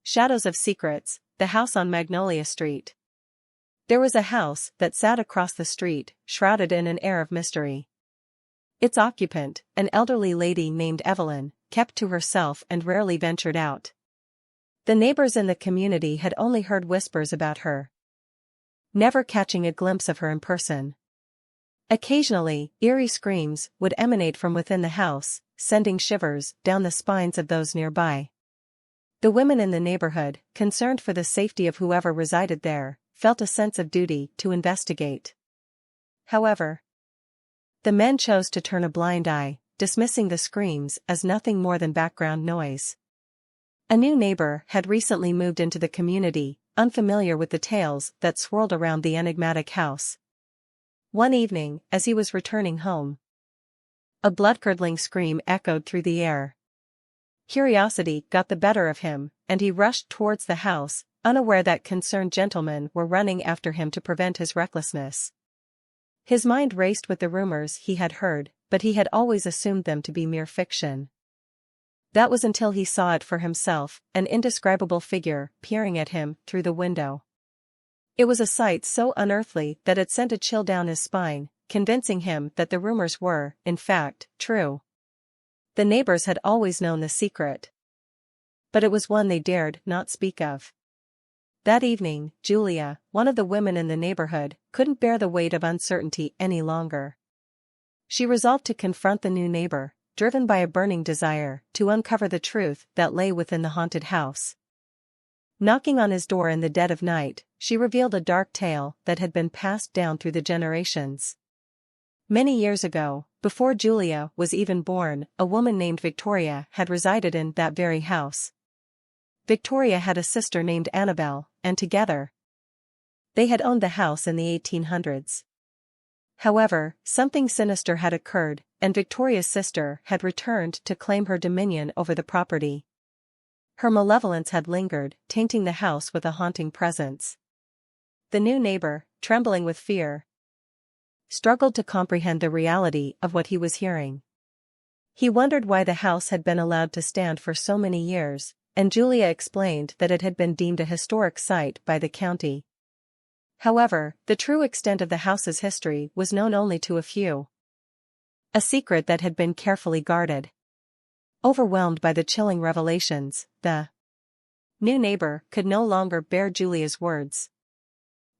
Shadows of Secrets, the house on Magnolia Street. There was a house that sat across the street, shrouded in an air of mystery. Its occupant, an elderly lady named Evelyn, kept to herself and rarely ventured out. The neighbors in the community had only heard whispers about her, never catching a glimpse of her in person. Occasionally, eerie screams would emanate from within the house, sending shivers down the spines of those nearby. The women in the neighborhood, concerned for the safety of whoever resided there, felt a sense of duty to investigate. However, the men chose to turn a blind eye, dismissing the screams as nothing more than background noise. A new neighbor had recently moved into the community, unfamiliar with the tales that swirled around the enigmatic house. One evening, as he was returning home, a blood-curdling scream echoed through the air. Curiosity got the better of him, and he rushed towards the house, unaware that concerned gentlemen were running after him to prevent his recklessness. His mind raced with the rumors he had heard, but he had always assumed them to be mere fiction. That was until he saw it for himself, an indescribable figure peering at him through the window. It was a sight so unearthly that it sent a chill down his spine, convincing him that the rumors were, in fact, true. The neighbors had always known the secret, but it was one they dared not speak of. That evening, Julia, one of the women in the neighborhood, couldn't bear the weight of uncertainty any longer. She resolved to confront the new neighbor, driven by a burning desire to uncover the truth that lay within the haunted house. Knocking on his door in the dead of night, she revealed a dark tale that had been passed down through the generations. Many years ago, before Julia was even born, a woman named Victoria had resided in that very house. Victoria had a sister named Annabelle, and together, they had owned the house in the 1800s. However, something sinister had occurred, and Victoria's sister had returned to claim her dominion over the property. Her malevolence had lingered, tainting the house with a haunting presence. The new neighbor, trembling with fear, struggled to comprehend the reality of what he was hearing. He wondered why the house had been allowed to stand for so many years, and Julia explained that it had been deemed a historic site by the county. However, the true extent of the house's history was known only to a few. A secret that had been carefully guarded. Overwhelmed by the chilling revelations, the new neighbor could no longer bear Julia's words.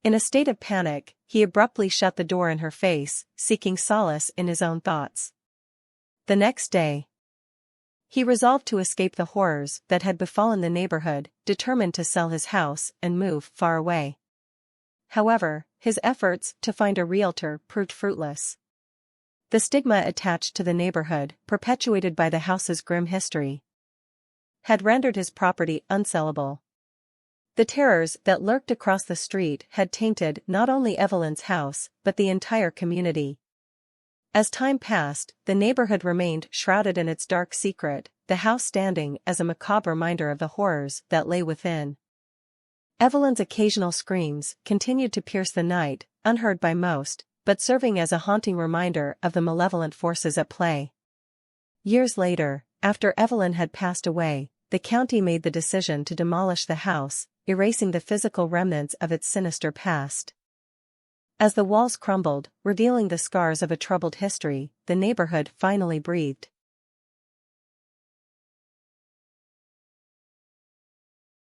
In a state of panic, he abruptly shut the door in her face, seeking solace in his own thoughts. The next day, he resolved to escape the horrors that had befallen the neighborhood, determined to sell his house and move far away. However, his efforts to find a realtor proved fruitless. The stigma attached to the neighborhood, perpetuated by the house's grim history, had rendered his property unsellable. The terrors that lurked across the street had tainted not only Evelyn's house, but the entire community. As time passed, the neighborhood remained shrouded in its dark secret, the house standing as a macabre reminder of the horrors that lay within. Evelyn's occasional screams continued to pierce the night, unheard by most, but serving as a haunting reminder of the malevolent forces at play. Years later, after Evelyn had passed away, the county made the decision to demolish the house, erasing the physical remnants of its sinister past. As the walls crumbled, revealing the scars of a troubled history, the neighborhood finally breathed